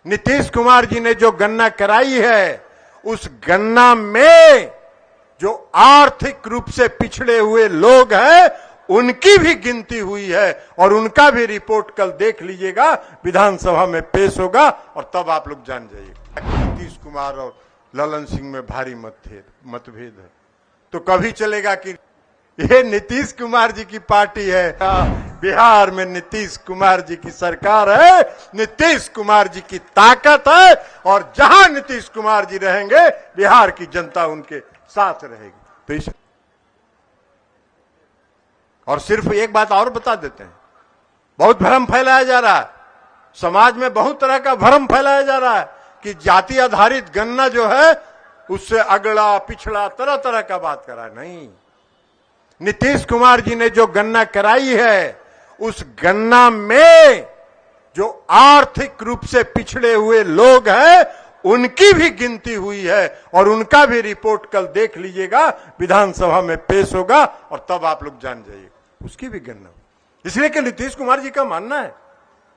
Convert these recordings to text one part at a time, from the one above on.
नीतीश कुमार जी ने जो गणना कराई है, उस गणना में जो आर्थिक रूप से पिछड़े हुए लोग हैं, उनकी भी गिनती हुई है और उनका भी रिपोर्ट कल देख लीजिएगा, विधानसभा में पेश होगा और तब आप लोग जान जाइएगा। नीतीश कुमार और ललन सिंह में भारी मतभेद है, तो कभी चलेगा कि ये नीतीश कुमार जी की पार्टी है, बिहार में नीतीश कुमार जी की सरकार है, नीतीश कुमार जी की ताकत है और जहां नीतीश कुमार जी रहेंगे, बिहार की जनता उनके साथ रहेगी। तो इस और सिर्फ एक बात और बता देते हैं, बहुत भ्रम फैलाया जा रहा है समाज में, बहुत तरह का भ्रम फैलाया जा रहा है कि जाति आधारित गणना जो है उससे अगड़ा पिछड़ा तरह तरह का बात करा। नहीं, नीतीश कुमार जी ने जो गणना कराई है, उस गणना में जो आर्थिक रूप से पिछड़े हुए लोग हैं, उनकी भी गिनती हुई है और उनका भी रिपोर्ट कल देख लीजिएगा, विधानसभा में पेश होगा और तब आप लोग जान जाइएगा, उसकी भी गणना। इसलिए कि नीतीश कुमार जी का मानना है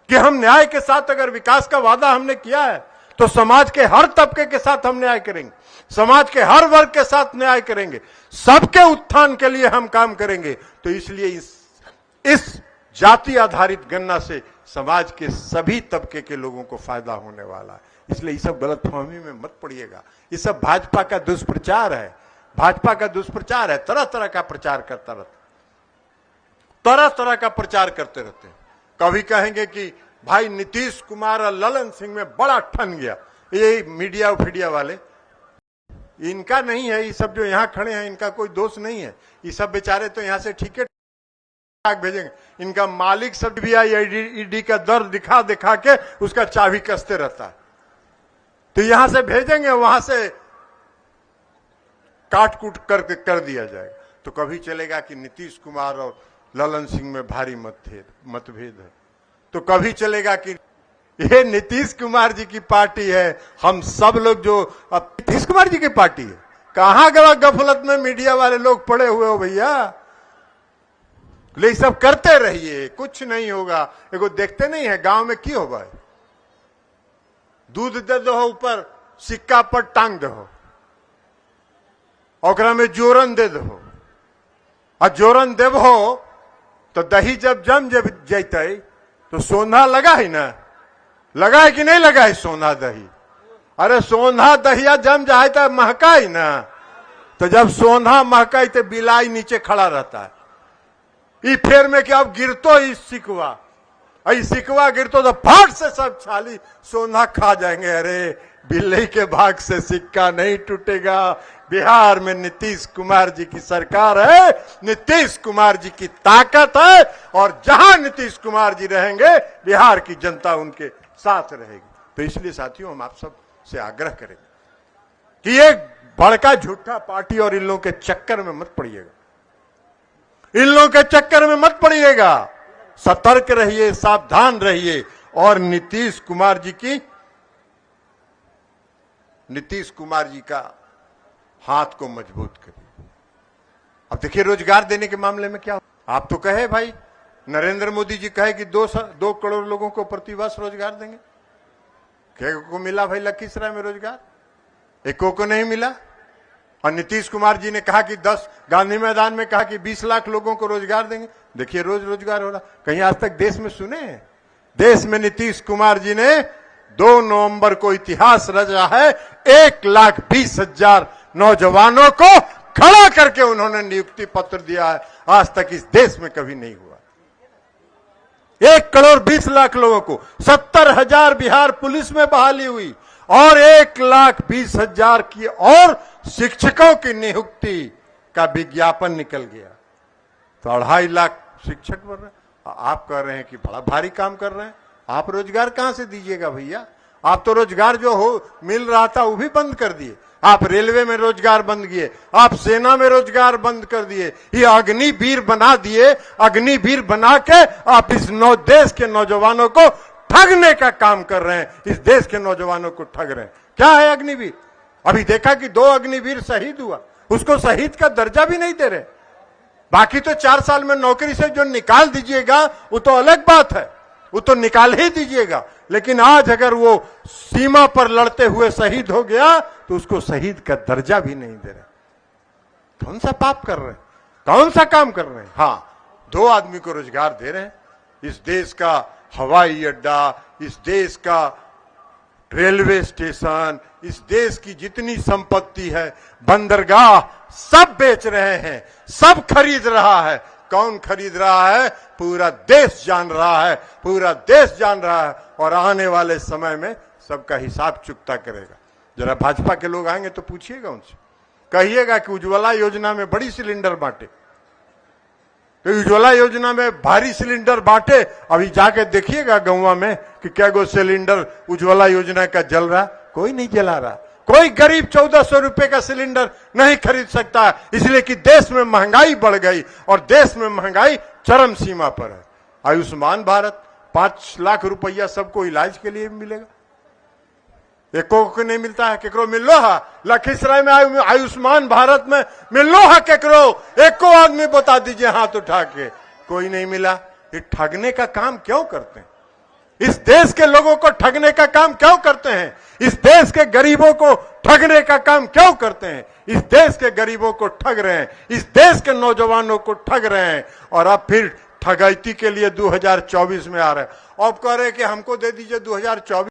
कि हम न्याय के साथ, अगर विकास का वादा हमने किया है तो समाज के हर तबके के साथ हम न्याय करेंगे, समाज के हर वर्ग के साथ न्याय करेंगे, सबके उत्थान के लिए हम काम करेंगे। तो इसलिए इस जाति आधारित गणना से समाज के सभी तबके के लोगों को फायदा होने वाला है। इसलिए ये सब गलतफहमी में मत पड़िएगा, ये सब भाजपा का दुष्प्रचार है, भाजपा का दुष्प्रचार है, तरह तरह का प्रचार करता रहता, तरह तरह का प्रचार करते रहते हैं। कभी कहेंगे कि भाई नीतीश कुमार और ललन सिंह में बड़ा ठन गया, ये मीडिया फीडिया वाले, इनका नहीं है, ये सब जो यहाँ खड़े हैं इनका कोई दोष नहीं है, ये सब बेचारे तो यहाँ से ठीक है भेजेंगे, इनका मालिक सब भी ईडी का दर दिखा दिखा के उसका चाबी कसते रहता है, तो यहां से भेजेंगे, वहां से काट कूट कर दिया जाएगा। तो कभी चलेगा कि नीतीश कुमार और ललन सिंह में भारी मतभेद है, तो कभी चलेगा कि ये नीतीश कुमार जी की पार्टी है, हम सब लोग जो अब नीतीश कुमार जी की पार्टी है, कहां गफलत में मीडिया वाले लोग पड़े हुए हो भैया, ले सब करते रहिए, कुछ नहीं होगा। एगो देखते नहीं है गांव में की हो भाई, दूध दे दो ऊपर सिक्का पर टांग दो, ओकरा में जोरन दे दो, और जोरन देबो तो दही जब जम जैते तो सोना लगा है ना, लगा है कि नहीं लगा है सोना दही, अरे सोना दहिया जम जाए तो महका ही ना, तो जब सोना महका तो बिलाई नीचे खड़ा रहता है, ई फेर में कि अब गिरतो इस सिकवा, सिकवा गिरतो तो फाट से सब छाली सोना खा जाएंगे। अरे बिल्ली के भाग से सिक्का नहीं टूटेगा, बिहार में नीतीश कुमार जी की सरकार है, नीतीश कुमार जी की ताकत है और जहां नीतीश कुमार जी रहेंगे, बिहार की जनता उनके साथ रहेगी। तो इसलिए साथियों, हम आप सब से आग्रह करेंगे कि ये बड़का झूठा पार्टी और इन लोगों के चक्कर में मत पड़िएगा, इन लोगों के चक्कर में मत पड़िएगा, सतर्क रहिए, सावधान रहिए और नीतीश कुमार जी का हाथ को मजबूत करिए। अब देखिए रोजगार देने के मामले में क्या, आप तो कहे भाई, नरेंद्र मोदी जी कहे कि 2 करोड़ लोगों को प्रतिवर्ष रोजगार देंगे, क्या को मिला भाई लखीसराय में रोजगार? एको को नहीं मिला। और नीतीश कुमार जी ने कहा कि 10 गांधी मैदान में कहा कि 20 लाख लोगों को रोजगार देंगे, देखिए रोज रोजगार हो रहा। कहीं आज तक देश में सुने हैं? देश में नीतीश कुमार जी ने 2 नवंबर को इतिहास रचा है, 1,20,000 नौजवानों को खड़ा करके उन्होंने नियुक्ति पत्र दिया है, आज तक इस देश में कभी नहीं हुआ। 1,20,00,000 लोगों को, 70,000 बिहार पुलिस में बहाली हुई और 1,20,000 की और शिक्षकों की नियुक्ति का विज्ञापन निकल गया। तो 2.5 लाख शिक्षक बन रहे, आप कह रहे हैं कि बड़ा भारी काम कर रहे हैं, आप रोजगार कहां से दीजिएगा भैया? आप तो रोजगार जो हो मिल रहा था वो भी बंद कर दिए, आप रेलवे में रोजगार बंद किए, आप सेना में रोजगार बंद कर दिए, ये अग्निवीर बना दिए, अग्निवीर बना के आप इस देश के नौजवानों को ठगने का काम कर रहे हैं, इस देश के नौजवानों को ठग रहे हैं। क्या है अग्निवीर? अभी देखा कि 2 अग्निवीर शहीद हुआ, उसको शहीद का दर्जा भी नहीं दे रहे। बाकी तो 4 साल में नौकरी से जो निकाल दीजिएगा वो तो अलग बात है, वो तो निकाल ही दीजिएगा, लेकिन आज अगर वो सीमा पर लड़ते हुए शहीद हो गया तो उसको शहीद का दर्जा भी नहीं दे रहे। कौन सा पाप कर रहे हैं, कौन सा काम कर रहे हैं? हाँ, 2 आदमी को रोजगार दे रहे हैं। इस देश का हवाई अड्डा, इस देश का रेलवे स्टेशन, इस देश की जितनी संपत्ति है, बंदरगाह, सब बेच रहे हैं, सब खरीद रहा है। कौन खरीद रहा है? पूरा देश जान रहा है, पूरा देश जान रहा है, और आने वाले समय में सबका हिसाब चुकता करेगा। जरा भाजपा के लोग आएंगे तो पूछिएगा उनसे, कहिएगा कि उज्ज्वला योजना में बड़ी सिलेंडर बांटे, तो उज्ज्वला योजना में भारी सिलेंडर बांटे, अभी जाके देखिएगा गांव में कि क्या गो सिलेंडर उज्ज्वला योजना का जल रहा? कोई नहीं जला रहा। कोई गरीब 1400 रुपए का सिलेंडर नहीं खरीद सकता, इसलिए कि देश में महंगाई बढ़ गई और देश में महंगाई चरम सीमा पर है। आयुष्मान भारत 5 लाख रुपया सबको इलाज के लिए मिलेगा, एको को नहीं मिलता है। केकरो मिलो है? लखीसराय में आयुष्मान भारत में मिलो है केकरो? एको आदमी बता दीजिए हाथ उठा के, कोई नहीं मिला। ये ठगने का काम क्यों करते हैं? इस देश के लोगों को ठगने का काम क्यों करते हैं? इस देश के गरीबों को ठगने का काम क्यों करते हैं? इस देश के गरीबों को ठग रहे हैं, इस देश के नौजवानों को ठग रहे हैं, और अब फिर ठगैती के लिए 2024 में आ रहे हैं। अब कह रहे हैं कि हमको दे दीजिए 2024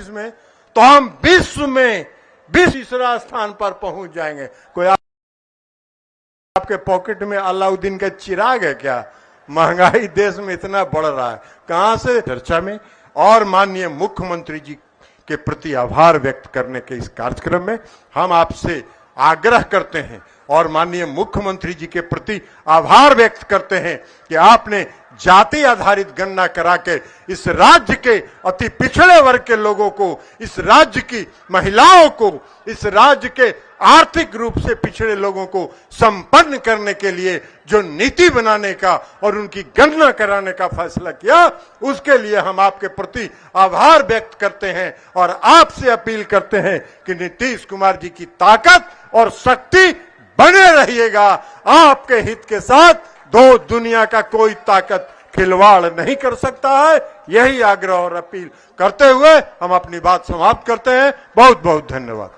में, तो हम विश्व में 20वां स्थान पर पहुंच जाएंगे। कोई आपके पॉकेट में अलाउद्दीन का चिराग है क्या? महंगाई देश में इतना बढ़ रहा है, कहां से? चर्चा में। और माननीय मुख्यमंत्री जी के प्रति आभार व्यक्त करने के इस कार्यक्रम में हम आपसे आग्रह करते हैं और माननीय मुख्यमंत्री जी के प्रति आभार व्यक्त करते हैं कि आपने जाति आधारित गणना करा के इस राज्य के अति पिछड़े वर्ग के लोगों को, इस राज्य की महिलाओं को, इस राज्य के आर्थिक रूप से पिछड़े लोगों को संपन्न करने के लिए जो नीति बनाने का और उनकी गणना कराने का फैसला किया, उसके लिए हम आपके प्रति आभार व्यक्त करते हैं और आपसे अपील करते हैं कि नीतीश कुमार जी की ताकत और शक्ति बने रहिएगा। आपके हित के साथ दो दुनिया का कोई ताकत खिलवाड़ नहीं कर सकता है। यही आग्रह और अपील करते हुए हम अपनी बात समाप्त करते हैं। बहुत बहुत धन्यवाद।